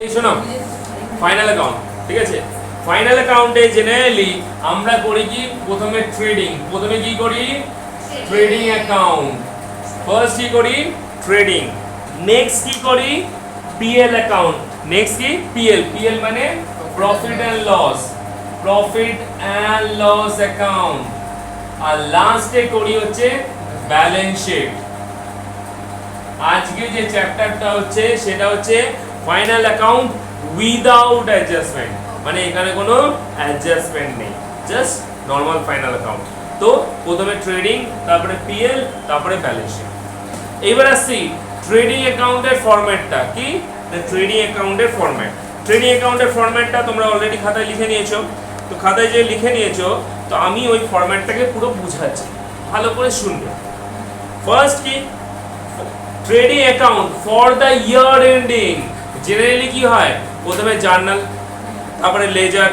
এই শোনো final account ঠিক আছে ফাইনাল অ্যাকাউন্টে জেনারেলি আমরা করি কি প্রথমে কি করি ট্রেডিং অ্যাকাউন্ট ফার্স্ট কি করি ট্রেডিং নেক্সট কি করি পিএল অ্যাকাউন্ট নেক্সট কি পিএল মানে প্রফিট এন্ড লস অ্যাকাউন্ট আর লাস্টে করি হচ্ছে ব্যালেন্স শিট আজকে যে চ্যাপ্টারটা হচ্ছে সেটা হচ্ছে ফাইনাল অ্যাকাউন্ট উইদাউট অ্যাডজাস্টমেন্ট মানে এখানে কোনো অ্যাডজাস্টমেন্ট নেই জাস্ট নরমাল ফাইনাল অ্যাকাউন্ট তো প্রথমে ট্রেডিং তারপরে পিএল তারপরে ব্যালেন্স শিট এবার আসছি ট্রেডিং অ্যাকাউন্টের ফরম্যাটটা কি ট্রেডিং অ্যাকাউন্টের ফরম্যাটটা তোমরা অলরেডি খাতায় লিখে নিয়েছো তো খাতায় যে লিখে নিয়েছো তো আমি ওই ফরম্যাটটাকে পুরো বুঝাচ্ছি ভালো করে শুনবে ফার্স্ট কি trading account for the year ending generally কি হয় প্রথমে জার্নাল তারপরে লেজার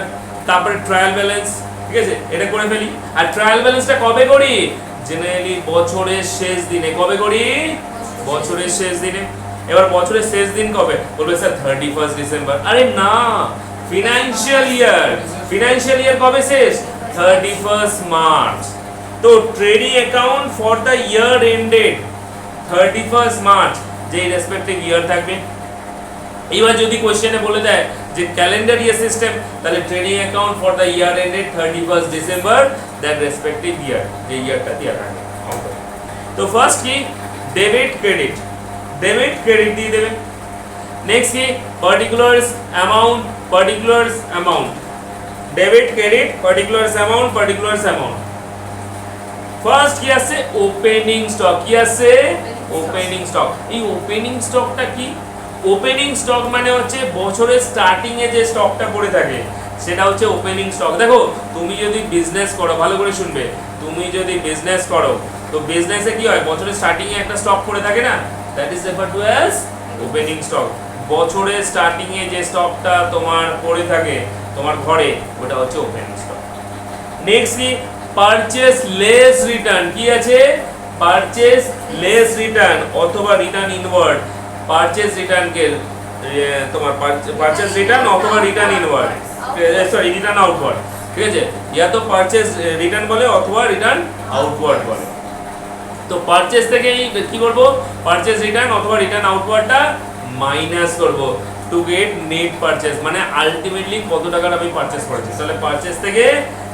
তারপরে ট্রায়াল ব্যালেন্স ঠিক আছে এটা করে ফেলি আর ট্রায়াল ব্যালেন্সটা কবে করি জেনারেলি বছরের শেষ দিনে কবে করি বছরের শেষ দিনে এবার বছরের শেষ দিন কবে বলবে স্যার 31 ডিসেম্বর আরে না ফিনান্সিয়াল ইয়ার কবে শেষ 31 মার্চ তো trading account for the year ended 31 March যে রেসপেক্টিভ ইয়ার থাকবে এবার যদি কোশ্চেনে বলে দেয় যে ক্যালেন্ডার ইয়ার সিস্টেম তাহলে trading account for the year ended 31 December that respective year যে ইয়ারটা দেওয়া থাকে তো ফার্স্ট কি ডেবিট ক্রেডিট দিয়ে দেবে নেক্সট কি particulars amount debit credit particulars amount first কি আছে ওপেনিং স্টক এই ওপেনিং স্টকটা কি ওপেনিং স্টক মানে হচ্ছে বছরের স্টার্টিং এ যে স্টকটা পড়ে থাকে সেটা হচ্ছে ওপেনিং স্টক দেখো তুমি যদি বিজনেস করো ভালো করে শুনবে তুমি যদি বিজনেস করো তো বিজনেসে কি হয় বছরের স্টার্টিং এ একটা স্টক পড়ে থাকে না that is referred to as opening stock বছরের স্টার্টিং এ যে স্টকটা তোমার পড়ে থাকে তোমার ঘরে ওটা হচ্ছে ওপেনিং স্টক নেক্সট কি পারচেজ লেস রিটার্ন কি আছে পারচেজ লেস রিটার্ন অথবা রিটার্ন ইনওয়ার্ড পারচেজ রিটার্ন কে তোমার পারচেজ রিটার্ন অথবা return inward sorry return outward ঠিক আছে ইয়া তো পারচেজ রিটার্ন বলে অথবা রিটার্ন আউটওয়ার্ড বলে তো পারচেজ থেকে কি করব পারচেজ রিটার্ন অথবা রিটার্ন আউটওয়ার্ডটা মাইনাস করব টু গেট নেট পারচেজ মানে আলটিমেটলি কত টাকার আমি পারচেজ করেছি তাহলে পারচেজ থেকে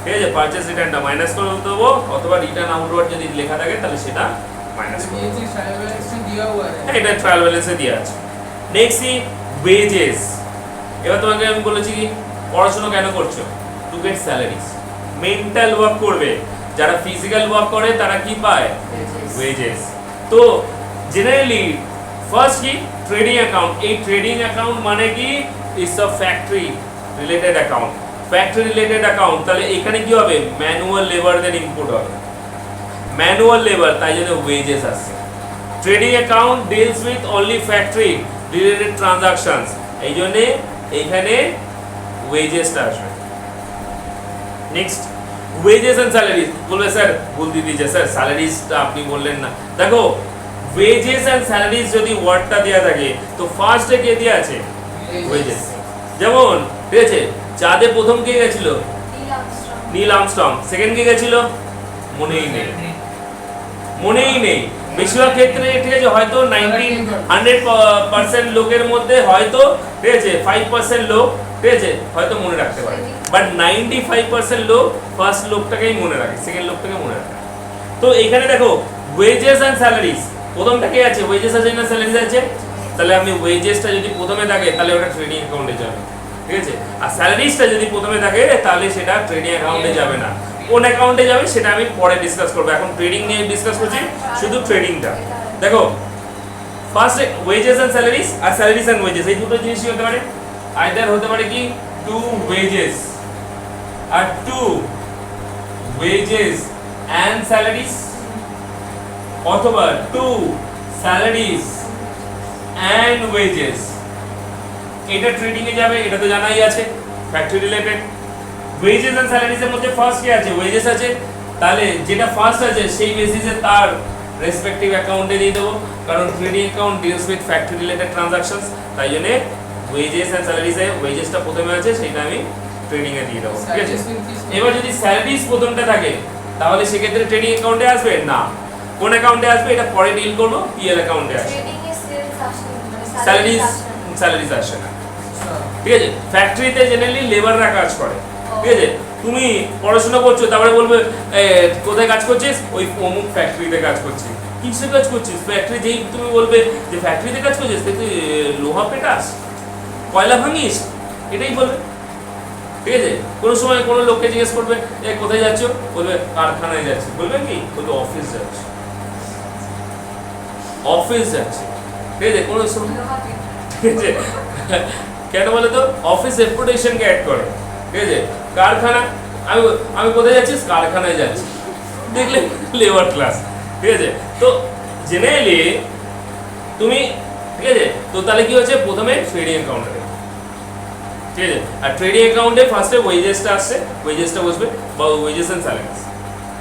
ঠিক আছে পারচেজ রিটার্নটা মাইনাস করে দেবো অথবা রিটার্ন আউটওয়ার্ড যদি লেখা থাকে তাহলে সেটা মাইনাস করে দেবো এটা ট্রায়াল ব্যালেন্সে দেওয়া আছে নেক্সট কি ওয়েজেস এবার তোমাকে আমি বলেছি কি পড়াশোনা কেন করছো to get salaries mental work করবে যারা ফিজিক্যাল ওয়ার্ক করে তারা কি পায় ওয়েজেস তো জেনারেলি ফার্স্ট কি ট্রেডিং অ্যাকাউন্ট এই ট্রেডিং অ্যাকাউন্ট মানে কি it's a factory related account তাহলে এখানে কি হবে ম্যানুয়াল লেবারদের ইনপুট হবে ম্যানুয়াল লেবার তাই জন্য ওয়েজেস আসছে trading account deals with only factory related transactions এই জন্য এখানে ওয়েজেসটা আসবে নেক্সট ওয়েজেস এন্ড স্যালারিজ বলবে স্যার ভুল দিয়ে দিয়েছে স্যার স্যালারিজটা আপনি বললেন না দেখো ওয়েজেস এন্ড স্যালারিজ যদি ওয়ার্ডটা দেয়া থাকে তো ফার্স্টে কে দেয়া আছে ওয়েজেস যেমন ঠিক আছে চাঁদে প্রথম কে গেছিল নীল আর্মস্ট্রং সেকেন্ড কে গেছিল মনেই নেই বেশিরভাগ ক্ষেত্রে ঠিক আছে হয়তো 100% লোকের মধ্যে হয়তো ঠিক আছে 5% লোক ঠিক আছে হয়তো মনে রাখতে পারে বাট 95% লোক ফার্স্ট লোকটাকেই মনে রাখে সেকেন্ড লোকটাকে মনে রাখে তো এখানে দেখো ওয়েজেস এন্ড স্যালারিজ প্রথমটা কে আছে ওয়েজেস আছে না স্যালারিজ আছে তাহলে আমি ওয়েজেসটা যদি প্রথমে থাকে তাহলে ওটা ট্রেডিং অ্যাকাউন্টে যাবে ঠিক আছে আর স্যালারিজটা যদি প্রথমে থাকে তাহলে সেটা ট্রেডিং অ্যাকাউন্টে যাবে না কোন অ্যাকাউন্টে যাবে সেটা আমি পরে ডিসকাস করব এখন ট্রেডিং নিয়ে ডিসকাস করছি শুধু ট্রেডিংটা দেখো ফার্স্ট ওয়েজেস এন্ড স্যালারিজ আর স্যালারিজ এন্ড ওয়েজেস এই দুটো জিনিসই হতে পারে আইদার হতে পারে কি টু ওয়েজেস এন্ড স্যালারিজ অথবা টু স্যালারিজ এন্ড ওয়েজেস এটা ট্রেডিং এ যাবে এটা তো জানাই আছে factory related wages and salaries এর মধ্যে ফার্স্ট কি আছে ওয়েজেস আছে তাহলে যেটা ফার্স্ট আছে সেই বেসিসে তার রেসপেক্টিভ অ্যাকাউন্টে দিয়ে দেবো কারণ trading account deals with factory related transactions তাই জন্য ওয়েজেস এন্ড স্যালারিজ এ ওয়েজেসটা প্রথমে আছে সেটা আমি ট্রেডিং এ দিয়ে দেবো, ঠিক আছে। এবার যদি স্যালারিজ প্রথমটা থাকে তাহলে সেক্ষেত্রে ট্রেডিং অ্যাকাউন্টে আসবে না, কোন অ্যাকাউন্টে আসবে এটা পরে ডিল করব, পিএল অ্যাকাউন্টে আসবে। ট্রেডিং এ সেলস আসে মানে স্যালারিজ আসে না, ঠিক আছে। ফ্যাক্টরিতে জেনারেলি লেবাররা কাজ করে, ঠিক আছে। তুমি পড়াশোনা করছো তারপরে বলবে কোথায় কাজ করছিস, ওই অমুক ফ্যাক্টরিতে কাজ করছি। কিসে কাজ করছিস? ফ্যাক্টরি যেই তুমি বলবে যে ফ্যাক্টরিতে কাজ করছিস, তুই লোহা পেটাস, কয়লা ভাঙিস, এটাই বলবে, ঠিক আছে। কোনো সময় কোনো লোককে জিজ্ঞেস করবে কোথায় যাচ্ছ, বলবে কারখানায় যাচ্ছি, বলবে কি, বলবে অফিস যাচ্ছি, অফিস যাচ্ছি, ঠিক আছে। কোনো সময়, ঠিক আছে, কেন বলে তো অফিস রেপুটেশনকে অ্যাড করে, ঠিক আছে। কারখানা, আমি আমি কোথায় যাচ্ছি, কারখানায় যাচ্ছি, দেখলে লেবার ক্লাস, ঠিক আছে। তো জেনারেলি তুমি, ঠিক আছে, তো তাহলে কি হচ্ছে, প্রথমে ট্রেডিং অ্যাকাউন্টে, ঠিক আছে। আর ট্রেডিং অ্যাকাউন্টে ফার্স্টে ওয়েজেসটা আসছে, ওয়েজেসটা বসবে, বা ওয়েজেস এন্ড স্যালারিজ,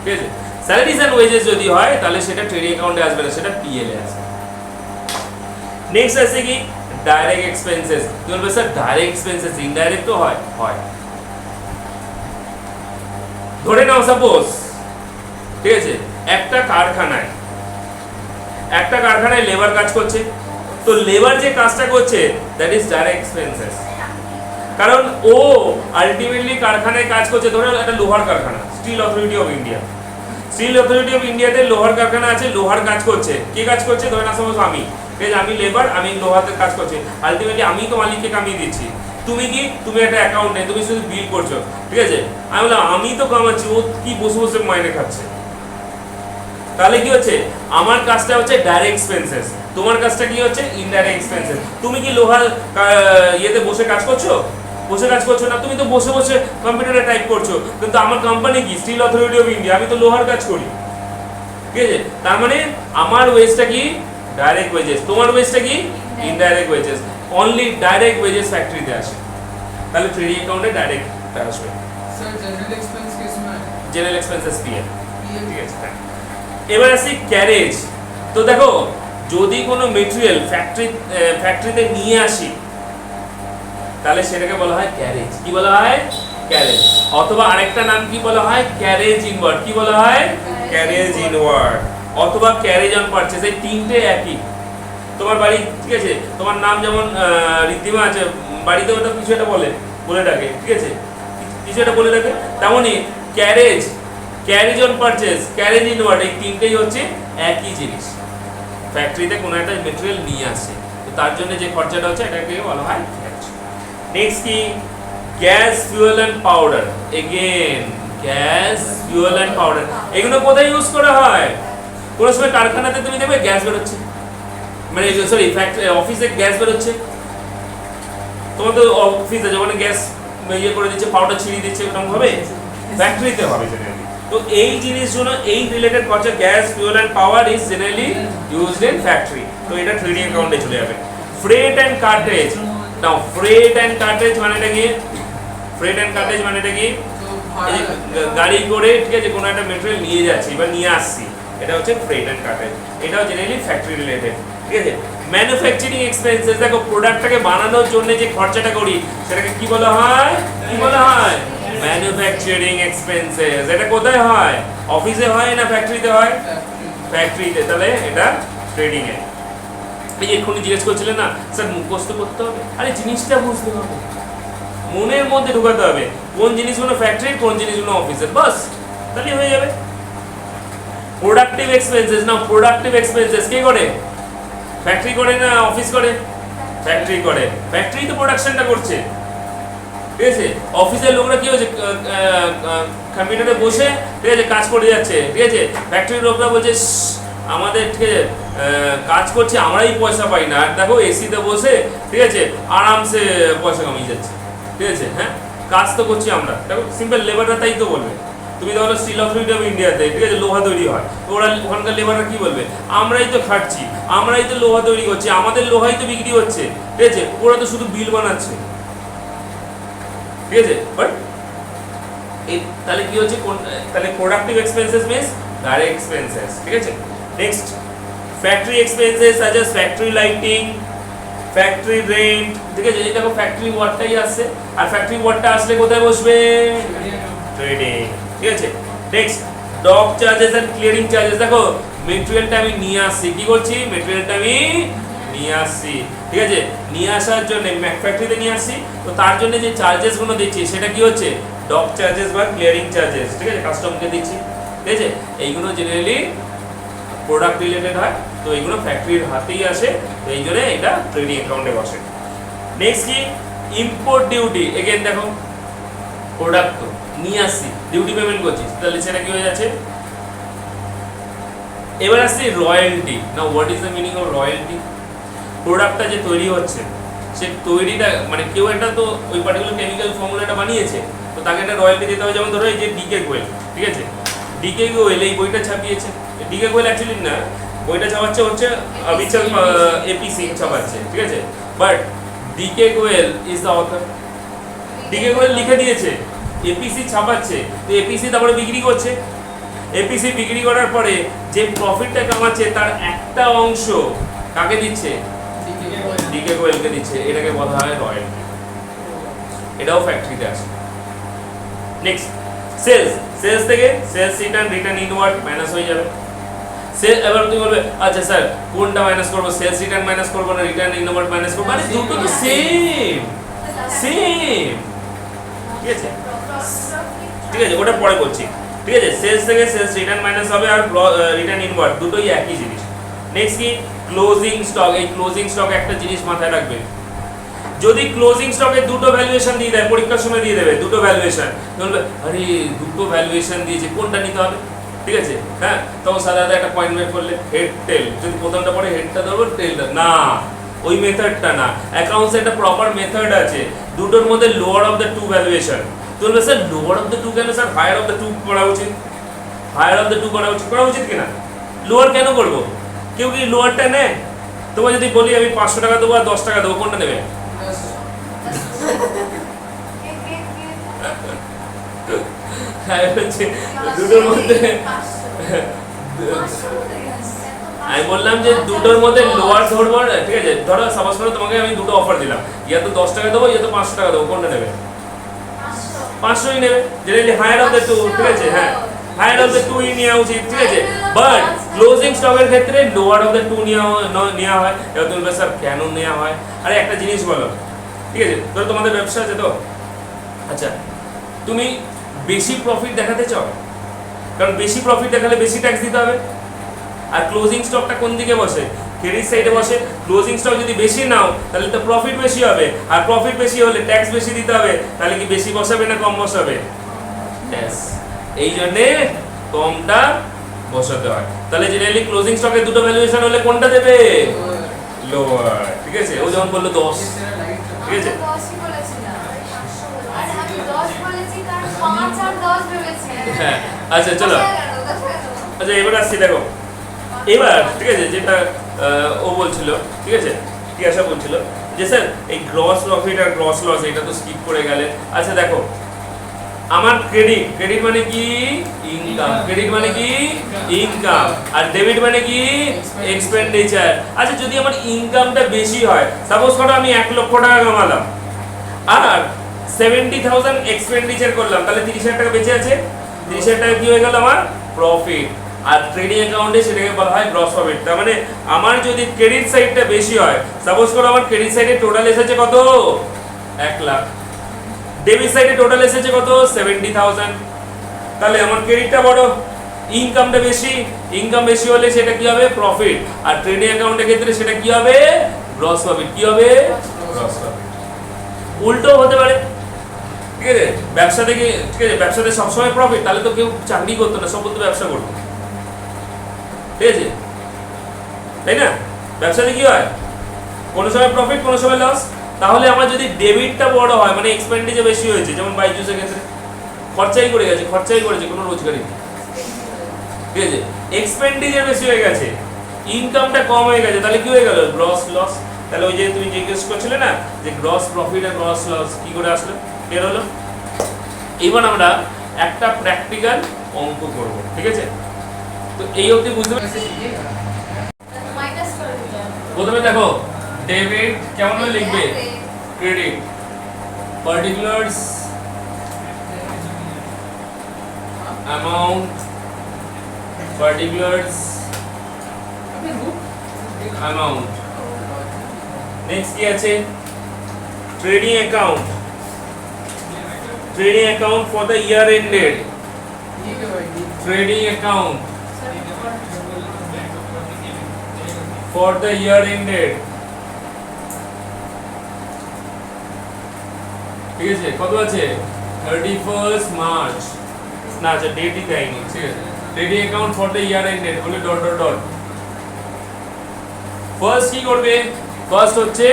ঠিক আছে। স্যালারিজ এন্ড ওয়েজেস যদি হয় তাহলে সেটা ট্রেডিং অ্যাকাউন্টে আসবে না, সেটা পিএল এ আসবে। নেক্সট আছে কি ডাইরেক্ট এক্সপেন্সেস। কি বলবে স্যার, ডাইরেক্ট এক্সপেন্সেস ইনডাইরেক্ট তো হয়, হয়। ধরে নাও সাপোজ, ঠিক আছে, একটা কারখানায় লেবার কাজ করছে, তো লেবার যে কাজটা করছে দ্যাট ইজ ডাইরেক্ট এক্সপেন্সেস, কারণ ও আলটিমেটলি কারখানায় কাজ করছে। ধরে একটা লোহার কারখানা, steel authority of India, steel authority of ইন্ডিয়াতে লোহার কারখানা আছে, লোহার কাজ করছে, কে কাজ করছে, ধরে না সাপোজ আমি, ঠিক আছে, আমি লেবার, আমি লোহাতে কাজ করছি, আলটিমেটলি আমি তো মালিককে কামিয়ে দিচ্ছি। তুমি কি, তুমি একটা অ্যাকাউন্টে তুমি শুধু বিল করছো, ঠিক আছে। আমি বললাম আমি তো কামাচ্ছি, ও কি বসে বসে মাইনে খাচ্ছে, তাহলে কি হচ্ছে, আমার কাজটা হচ্ছে ডাইরেক্ট এক্সপেন্সেস, তোমার কাজটা কি হচ্ছে ইনডাইরেক্ট এক্সপেন্সেস। তুমি কি লোহার ইয়েতে বসে কাজ করছো, বসে কাজ করছো না, তুমি তো বসে বসে কম্পিউটারে টাইপ করছো, কিন্তু আমার কোম্পানি কি স্টিল অথরিটি অফ ইন্ডিয়া, আমি তো লোহার কাজ করি, ঠিক আছে। তার মানে আমার ওয়েজটা কি ডাইরেক্ট ওয়েজেস, তোমার ওয়েজটা কি indirect wages. Only direct wages ফ্যাক্টরিতে আসে, তাহলে ট্রেডিং অ্যাকাউন্টে ডাইরেক্ট আসবে। স্যার জেনারেল এক্সপেন্স কিসমে, জেনারেল এক্সপেন্সেস পিএল, ঠিক আছে। এবার আসি ক্যারেজ। তো দেখো, যদি কোনো মেটেরিয়াল ফ্যাক্টরিতে নিয়ে আসি তাহলে সেটাকে বলা হয় ক্যারেজ। কি বলা হয়, ক্যারেজ। অথবা আরেকটা নাম কি বলা হয়, ক্যারেজ ইনওয়ার্ড। কি বলা হয়, ক্যারেজ ইনওয়ার্ড, অথবা ক্যারেজ অন পারচেজ। এই তিনটে একই। তোমার বাড়ি, ঠিক আছে, তোমার নাম যেমন ঋদ্ধিমা আছে, বাড়িতে ওটা কিছু একটা বলে ডাকে, ঠিক আছে, কিছু একটা বলে ডাকে, তেমনই carriage on purchase, carriage inward, এই তিনটেই হচ্ছে একই জিনিস। ফ্যাক্টরিতে কোনো একটা মেটেরিয়াল নিয়ে আসে, তো তার জন্য যে খরচাটা হচ্ছে এটাকে বলা হয় ক্যারেজ। নেক্সট কি, gas, fuel and powder. Again gas, fuel and powder, এগুলো কোথায় ইউজ করা হয়? কোনো সময় কারখানাতে তুমি দেখবে গ্যাস বেরোচ্ছে, মানে সরি ফ্যাক্টরি অফিসে গ্যাস বেরোচ্ছে, তোমার তো অফিসে যখন গ্যাস ইয়ে করে দিচ্ছে, পাউডার ছিটিয়ে দিচ্ছে, এরকম হবে, ফ্যাক্টরিতে হবে জেনারেলি। তো এই জিনিসগুলো, এই রিলেটেড খরচা, gas, fuel and power is generally used in factory, তো এটা ট্রেডিং অ্যাকাউন্টে চলে যাবে। Freight and cartage. Now freight and cartage মানেটা কি? ফ্রেট এন্ড কার্টেজ মানেটা কি? গাড়ি করে, ঠিক আছে, কোনো একটা মেটেরিয়াল নিয়ে যাচ্ছি বা নিয়ে আসছি, এটা হচ্ছে ফ্রেট এন্ড কার্টেজ। এটাও জেনারেলি ফ্যাক্টরি রিলেটেড, ঠিক আছে। ম্যানুফ্যাকচারিং এক্সপেন্সেস, দেখো প্রোডাক্টটাকে বানানোর জন্য যে খরচাটা করি সেটাকে কি বলা হয়? কি বলা হয়? Manufacturing expenses. এটা কোথায় হয়? অফিসে হয় না ফ্যাক্টরিতে হয়? ফ্যাক্টরিতে। তাহলে এটা ট্রেডিং এ। এই যে এক্ষুনি জিজ্ঞেস করছিলেন না স্যার মুখস্থ করতে হবে, আরে জিনিসটা বুঝতে হবে, মনের মধ্যে ঢোকাতে হবে কোন জিনিসগুলো ফ্যাক্টরি, কোন জিনিসগুলো অফিসের, বাস তাহলেই হয়ে যাবে। Productive expenses. না প্রোডাক্টিভ এক্সপেন্সেস কে করে? ফ্যাক্টরি করে না অফিস করে? ফ্যাক্টরি করে। ফ্যাক্টরি তো প্রোডাকশনটা করছে, ঠিক আছে। অফিসের লোকরা কি হচ্ছে, কম্পিউটারে বসে, ঠিক আছে, কাজ করে যাচ্ছে, ঠিক আছে। ফ্যাক্টরির লোকরা বলছে আমাদের, ঠিক আছে, কাজ করছে, আমরাই পয়সা পাই না, আর দেখো এসিতে বসে, ঠিক আছে, আরামসে পয়সা কামিয়ে যাচ্ছে, ঠিক আছে। হ্যাঁ, কাজ তো করছি আমরা, দেখো সিম্পল লেবাররা তাই তো বলবে। তুমি ধরো স্টিল অথরিটি অফ ইন্ডিয়াতে, ঠিক আছে, লোহা তৈরি হয়, তো ওরা ওখানকার লেবাররা কি বলবে? আমরাই তো খাটছি, আমরাই তো লোহা তৈরি করছি, আমাদের লোহাই তো বিক্রি হচ্ছে, ঠিক আছে, ওরা তো শুধু বিল বানাচ্ছে, ঠিক আছে। বাট তাহলে কি হচ্ছে, তাহলে productive expenses means direct expenses, ঠিক আছে। Next factory expenses such as factory lighting, factory rent, ঠিক আছে, এই দেখো ফ্যাক্টরি ওয়ার্ডটাই আসছে, আর ফ্যাক্টরি ওয়ার্ডটা আসলে কোথায় বসবে? ট্রেডিং, ঠিক আছে। Next dock charges and clearing charges, দেখো মেটেরিয়ালটা আমি নিয়ে আসছি, কি করছি? মেটেরিয়ালটা আমি নিয়ে আসছি, ঠিক আছে, নিয়ে আসার জন্য ফ্যাক্টরিতে নিয়ে আসছি, তো তার জন্য যে চার্জেস গুলো দিচ্ছি সেটা কি হচ্ছে? ডক চার্জেস বা ক্লিয়ারিং চার্জেস, ঠিক আছে, কাস্টমকে দিচ্ছি, ঠিক আছে। এইগুলো জেনারেলি প্রোডাক্ট রিলেটেড হয়, তো এইগুলো ফ্যাক্টরির হাতেই আসে, তো এই জন্য এটা ট্রেডিং অ্যাকাউন্টে বসে। নেক্সট কি? ইম্পোর্ট ডিউটি, এগেন দেখো প্রোডাক্ট তো নিয়ে আসছি, ডিউটি পেমেন্ট করছি, তাহলে সেটা কি হয়ে যাচ্ছে? এবার আসছে royalty. Now what is the meaning of royalty? প্রোডাক্টটা যে তৈরি হচ্ছে, সে তৈরিটা মানে কেউ একটা তো ওই পার্টিকুলার কেমিক্যাল ফর্মুলাটা বানিয়েছে, তো তাকে একটা রয়্যালটি দিতে হবে। যেমন ধরো এই যে ডিকে গোয়েল, ঠিক আছে, ডিকে গোয়েল এই বইটা ছাপিয়েছে, ডিকে গোয়েল অ্যাকচুয়ালি না, বইটা ছাপাচ্ছে হচ্ছে অবিচল এপিসি ছাপাচ্ছে, ঠিক আছে, but DK Goel is the author. DK Goel লিখে দিয়েছে, এপিসি ছাপাচ্ছে, তো এপিসি তারপরে বিক্রি করছে, এপিসি বিক্রি করার পরে যে প্রফিটটা কামাচ্ছে তার একটা অংশ কাকে দিচ্ছে? ডিকে গোয়েলকে দিচ্ছে, এটাকে বলা হয় রয়্যালটি, এটাও ফ্যাক্টরিতে আসে। নেক্সট সেলস, সেলস থেকে সেলস রিটার্ন ইনওয়ার্ড মাইনাস হয়ে যাবে। সেল, এবার তুমি বলবে আচ্ছা স্যার কোনটা মাইনাস করব, সেলস রিটার্ন মাইনাস করব না রিটার্ন ইনওয়ার্ড মাইনাস করব? মানে দুটো তো সেম সেম, ঠিক আছে, ঠিক আছে, ওটা পরে বলছি, ঠিক আছে। সেলস থেকে সেলস রিটার্ন মাইনাস হবে, আর রিটার্ন ইনওয়ার্ড দুটোই একই জিনিস। নেক্সট কি? Closing stock. এই ক্লোজিং স্টক একটা জিনিস মাথায় রাখবে, যদি ক্লোজিং স্টকে দুটো ভ্যালুয়েশন দিয়ে দেয়, পরীক্ষার সময় দিয়ে দেবে দুটো ভ্যালুয়েশন, বলবে আরে দুটো ভ্যালুয়েশন দিয়েছে কোনটা নিতে হবে, ঠিক আছে, হ্যাঁ, তখন সাধারণত একটা পয়েন্ট বের করলে হেড টেল, যদি প্রথমটা পড়ে হেডটা ধরবো টেলটা না, ওই মেথডটা না, অ্যাকাউন্টসে একটা প্রপার মেথড আছে, দুটোর মধ্যে lower of the two valuation. তো বলবে sir lower of the two কেন sir, higher of the two করা উচিত, হায়ার অফ দ্য টু করা উচিত কিনা? লোয়ার কেন করবো? কেউ কি লোয়ারটা নেয়? তোমার যদি বলি আমি 500 টাকা দেবো আর 10 টাকা দেবো, কোনটা নেবে? দুটোর মধ্যে আমি বললাম যে দুটোর মধ্যে লোয়ার ধরবো, ঠিক আছে, ধরো সাপোজ করো তোমাকে আমি দুটো অফার দিলাম, ইয়া তো 10 টাকা দেবো, ইয়া তো 500 টাকা দেবো, কোনটা নেবে? 500ই নেবে, generally higher of the two, ঠিক আছে, হ্যাঁ, হায়ার অফ দ্য টু ই নেওয়া উচিত, ঠিক আছে, বাট ক্লোজিং স্টকের ক্ষেত্রে লোয়ার অফ দ্য টু নেওয়া হয়। এবার তুমি স্যার কেন নেওয়া হয়? আরে একটা জিনিস বলো, ঠিক আছে, ধরো তোমাদের ব্যবসা আছে তো, আচ্ছা তুমি বেশি প্রফিট দেখাতে চাও, কারণ বেশি প্রফিট দেখালে বেশি ট্যাক্স দিতে হবে, আর ক্লোজিং স্টকটা কোন দিকে বসে? ক্রেডিট সাইডে বসে। ক্লোজিং স্টক যদি বেশি নাও তাহলে তো প্রফিট বেশি হবে, আর প্রফিট বেশি হলে ট্যাক্স বেশি দিতে হবে, তাহলে কি বেশি বসাবে না কম বসাবে? yes, এই জন্য কমটা বসাতে হয়। তাহলে জেনারেলি ক্লোজিং স্টকের দুটো ভ্যালুয়েশন হলে কোনটা দেবে? লোয়ার, ঠিক আছে, ও যখন বললো 10, ঠিক আছে, হ্যাঁ, আচ্ছা চলো, আচ্ছা এবার আসছি, দেখো এবার, ঠিক আছে, যেটা ও বলছিল, ঠিক আছে, টিয়াশা বলছিল যে স্যার এই গ্রস প্রফিট আর গ্রস লস এটা তো স্কিপ করে গেলে। আচ্ছা দেখো আমার ক্রেডিট মানে কি? ইনকাম। ক্রেডিট মানে কি? ইনকাম। আর ডেবিট মানে কি? এক্সপেন্ডিচার। আচ্ছা যদি আমার ইনকামটা বেশি হয়, সাপোজ করো আমি 1 লক্ষ টাকা কামালাম আর 70,000 এক্সপেন্ডিচার করলাম, তাহলে 30,000 টাকা বেঁচে আছে, 30,000 টাকা কি হয়ে গেল আমার? প্রফিট। আর ট্রেডিং অ্যাকাউন্টে সেটাকে বলা হয় গ্রস প্রফিট। তার মানে আমার যদি ক্রেডিট সাইডটা বেশি হয়, সাপোজ করো আমার ক্রেডিট সাইডে টোটাল এসেছে কত? 1 লাখ, ডেবিট সাইডে টোটাল এসেছে কত? 70,000, তাহলে আমার ক্রেডিটটা বড়, ইনকামটা বেশি, ইনকাম বেশি হলে সেটা কি হবে? প্রফিট। আর ট্রেডিং অ্যাকাউন্টের ক্ষেত্রে সেটা কি হবে? Gross profit. কি হবে? Gross profit. উল্টো হতে পারে, ঠিক আছে, ব্যবসা থেকে, ঠিক আছে, ব্যবসাতে সবসময় প্রফিট, তাহলে তো কেউ চাকরি করতো না, সব বলতো ব্যবসা করতো, ঠিক আছে, তাই না? ব্যবসাতে কি হয়? কোনো সময় প্রফিট, কোনো সময় লস। তাহলে আমার যদি ডেবিটটা বড় হয়, মানে এক্সপেন্ডিচার বেশি হয়েছে, যেমন বাইজুসের ক্ষেত্রে খরচাই করে গেছে, খরচাই করেছে, কোনো রোজগারই নেই, ঠিক আছে, এক্সপেন্ডিচার বেশি হয়ে গেছে, ইনকামটা কম হয়ে গেছে, তাহলে কি হয়ে গেল? Gross loss. তাহলে ওই যে তুমি জিজ্ঞেস করছিলে না যে গ্রস প্রফিট আর গ্রস লস কি করে আসলো, বের হলো। এবার আমরা একটা প্র্যাকটিক্যাল অঙ্ক করব, ঠিক আছে? তো এই অবধি বুঝতে পারছি। প্রথমে দেখো ডেবিট কেমন ভাবে লিখবে ক্রেডিট পার্টিকুলারস অ্যামাউন্ট পার্টিকুলারস अबे रुक অ্যামাউন্ট নেক্সট কি আছে trading account for the year ended ठीक है भाई ठीक trading account for the year ended ঠিক আছে কত আছে 31st মার্চ না আচ্ছা ডেটই দেয়নি ঠিক আছে trading account for the year ended বলে ডট ডট ডট ফার্স্ট কি করবে ফার্স্ট হচ্ছে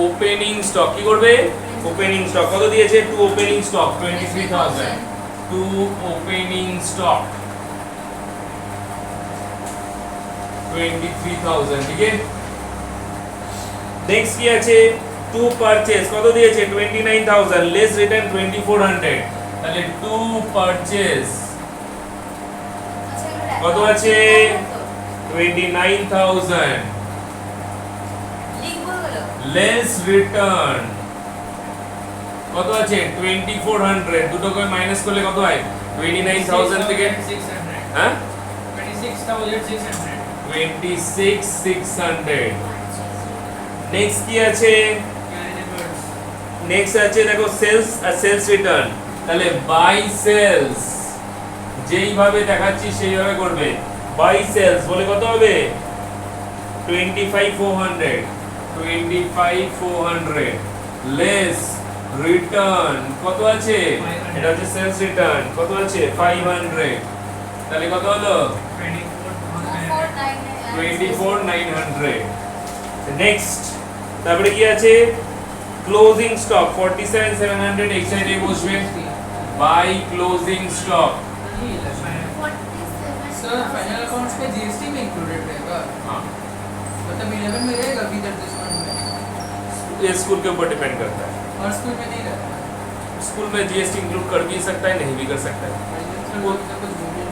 ওপেনিং স্টক কি করবে ওপেনিং স্টক কত দিয়েছে to opening stock 23000 to opening stock 23,000 ঠিক আছে নেক্সট কি আছে টু পারচেজ কত দিয়েছে 29,000 লেস রিটার্ন 2400 তাহলে টু পারচেজ কত আছে 29,000 লেস রিটার্ন কত আছে 2400 দুটো করে মাইনাস করলে কত হয় 29,000 থেকে 600 হ্যাঁ 26,600 26,600 নেক্সট কি আছে ক্যারিডেবলস নেক্সট আছে দেখো সেলস আর সেলস রিটার্ন তাহলে বাই সেলস যেইভাবে দেখাচ্ছি সেইভাবে করবে বাই সেলস বলে কত হবে 25,400 লেস রিটার্ন কত আছে 500 এটা হচ্ছে সেলস রিটার্ন কত আছে 500 তাহলে কত হলো 24,900 নেক্সট তারপরে কি আছে ক্লোজিং স্টক 47,700 এক্সচেঞ্জে বসবে by closing stock sir final accounts पे जीएसटी में इंक्लूडेड रहेगा हाँ मतलब 11 में रहेगा अभी तक दिस मंथ में ये स्कूल के ऊपर डिपेंड करता है और स्कूल में नहीं रहता स्कूल में जीएसटी इंक्लूड कर भी सकता है नहीं भी कर सकता है फाइनेंशियल वो- कुछ बोलिए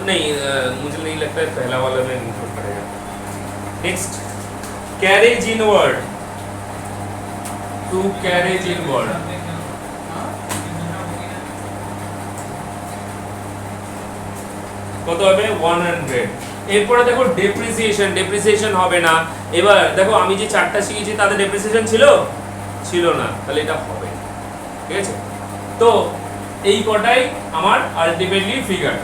नहीं मुझे नहीं लगता है पहला वाला में इंक्लूड करेगा next carriage inward to carriage inward কত হবে 100 এরপরে দেখো ডেপ্রিসিয়েশন হবে না এবার দেখো আমি যে চারটা শিখেছি তাতে ডেপ্রিসিয়েশন ছিল না তাহলে এটা হবে ঠিক আছে তো এই কটাই আমার আলটিমেটলি ফিগার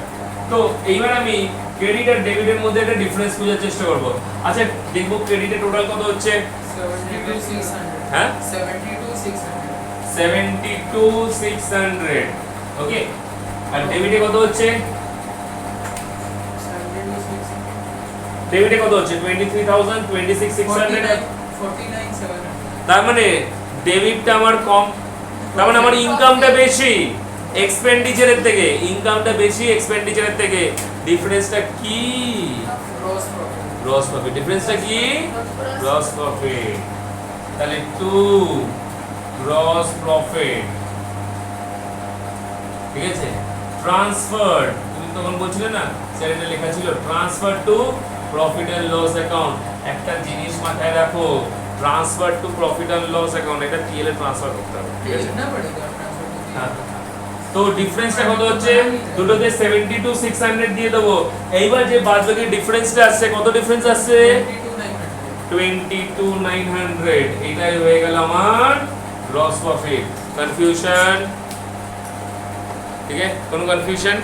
তো এইবার আমি ক্রেডিট আর ডেবিটের মধ্যে একটা ডিফারেন্স খোঁজার চেষ্টা করব আচ্ছা দেখব ক্রেডিটের টোটাল কত হচ্ছে 72,600 হ্যাঁ 72,600 72,600 ওকে আর ডেবিটে কত হচ্ছে 72,600 ডেবিটে কত হচ্ছে 23,000 26,600 49,700 তার মানে ডেবিটটা আমার কম তার মানে আমার ইনকামটা বেশি এক্সপেন্ডিচারের থেকে ইনকামটা বেশি এক্সপেন্ডিচারের থেকে ডিফারেন্সটা কি ग्रॉस प्रॉफिट গ্রস প্রফিট ডিফারেন্সটা কি গ্রস প্রফিট তাহলে 2 গ্রস প্রফিট ঠিক আছে ট্রান্সফার তুমি তখন বলছিলে না স্যারেটা লেখা ছিল transfer to profit and loss account একটা জিনিস মাথায় রাখো transfer to profit and loss account এটা টিএল এ ট্রান্সফার করতে হবে ঠিক আছে कितना पड़ेगा ट्रांसफर হ্যাঁ তো ডিফারেন্সটা কত হচ্ছে দুটোতে 72,600 দিয়ে দেবো এইবার যে বাদবাকি ডিফারেন্সটা আসছে কত ডিফারেন্স আসছে 22,900 এটাই হয়ে গেল আমার গ্রস প্রফিট কনফিউশন ঠিক আছে কোনো কনফিউশন